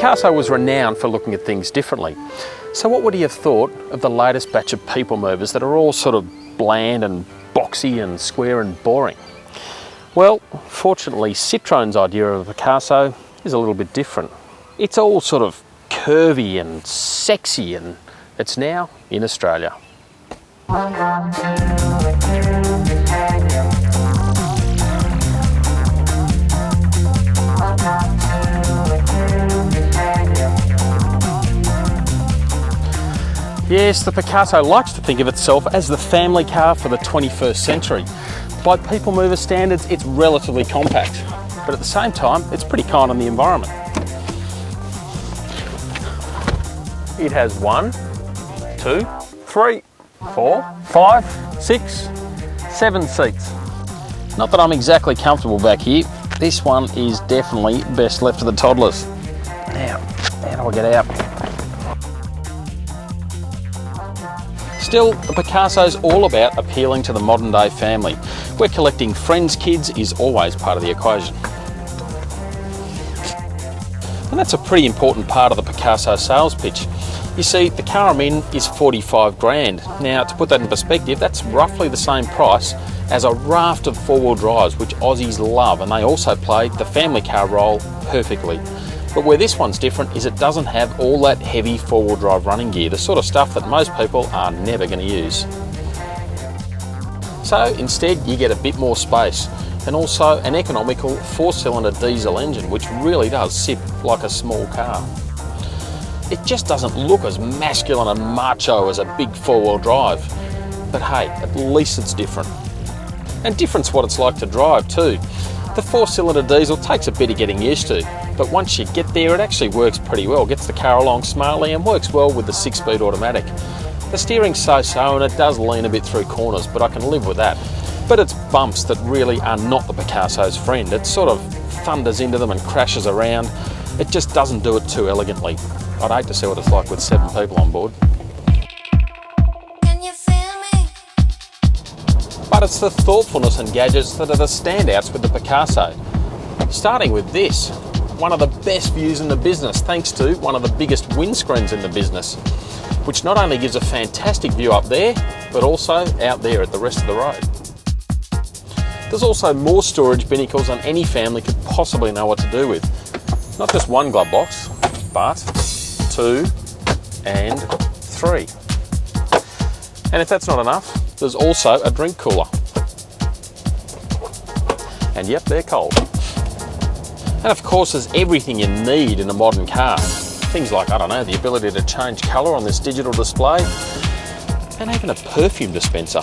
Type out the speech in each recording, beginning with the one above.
Picasso was renowned for looking at things differently. So what would he have thought of the latest batch of people movers that are all sort of bland and boxy and square and boring? Well, fortunately, Citroen's idea of a Picasso is a little bit different. It's all sort of curvy and sexy, and it's now in Australia. Yes, the Picasso likes to think of itself as the family car for the 21st century. By people mover standards, it's relatively compact, but at the same time, it's pretty kind on the environment. It has 1, 2, 3, 4, 5, 6, 7 seats. Not that I'm exactly comfortable back here. This one is definitely best left to the toddlers. Now, how do I get out? Still, the Picasso's all about appealing to the modern day family, where collecting friends' kids is always part of the equation. And that's a pretty important part of the Picasso sales pitch. You see, the car I'm in is 45 grand. Now, to put that in perspective, that's roughly the same price as a raft of four-wheel drives, which Aussies love, and they also play the family car role perfectly. But where this one's different is it doesn't have all that heavy four-wheel drive running gear, the sort of stuff that most people are never going to use. So instead you get a bit more space, and also an economical 4-cylinder diesel engine, which really does sit like a small car. It just doesn't look as masculine and macho as a big four-wheel drive, but hey, at least it's different. And different's what it's like to drive too. The 4-cylinder diesel takes a bit of getting used to, but once you get there it actually works pretty well, gets the car along smartly and works well with the 6-speed automatic. The steering's so-so and it does lean a bit through corners, but I can live with that. But it's bumps that really are not the Picasso's friend. It sort of thunders into them and crashes around. It just doesn't do it too elegantly. I'd hate to see what it's like with 7 people on board. But it's the thoughtfulness and gadgets that are the standouts with the Picasso. Starting with this, one of the best views in the business thanks to one of the biggest windscreens in the business, which not only gives a fantastic view up there, but also out there at the rest of the road. There's also more storage binnacles than any family could possibly know what to do with. Not just one glove box, but 2 and 3. And if that's not enough, there's also a drink cooler. And yep, they're cold. And of course there's everything you need in a modern car. Things like, I don't know, the ability to change colour on this digital display, and even a perfume dispenser.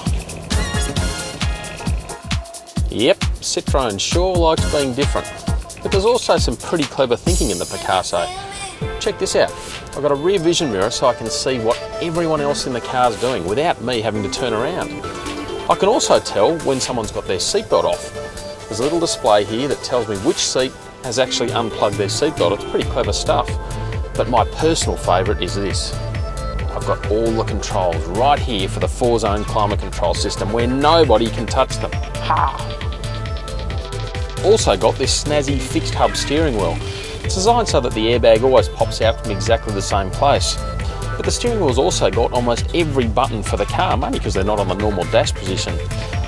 Yep, Citroen sure likes being different. But there's also some pretty clever thinking in the Picasso. Check this out. I've got a rear vision mirror so I can see what everyone else in the car's doing without me having to turn around. I can also tell when someone's got their seatbelt off. There's a little display here that tells me which seat has actually unplugged their seatbelt. It's pretty clever stuff. But my personal favourite is this. I've got all the controls right here for the 4-zone climate control system where nobody can touch them. Ha! Also got this snazzy fixed hub steering wheel. It's designed so that the airbag always pops out from exactly the same place. But the steering wheel's also got almost every button for the car, mainly because they're not on the normal dash position.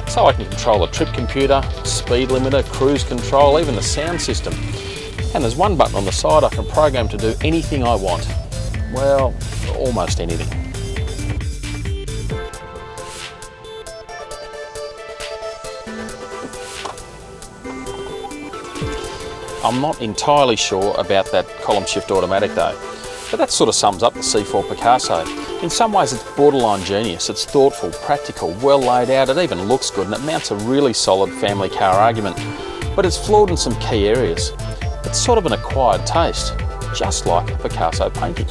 So I can control the trip computer, speed limiter, cruise control, even the sound system. And there's one button on the side I can program to do anything I want. Well, almost anything. I'm not entirely sure about that column shift automatic though, but that sort of sums up the C4 Picasso. In some ways it's borderline genius. It's thoughtful, practical, well laid out, it even looks good and it mounts a really solid family car argument. But it's flawed in some key areas. It's sort of an acquired taste, just like Picasso painting.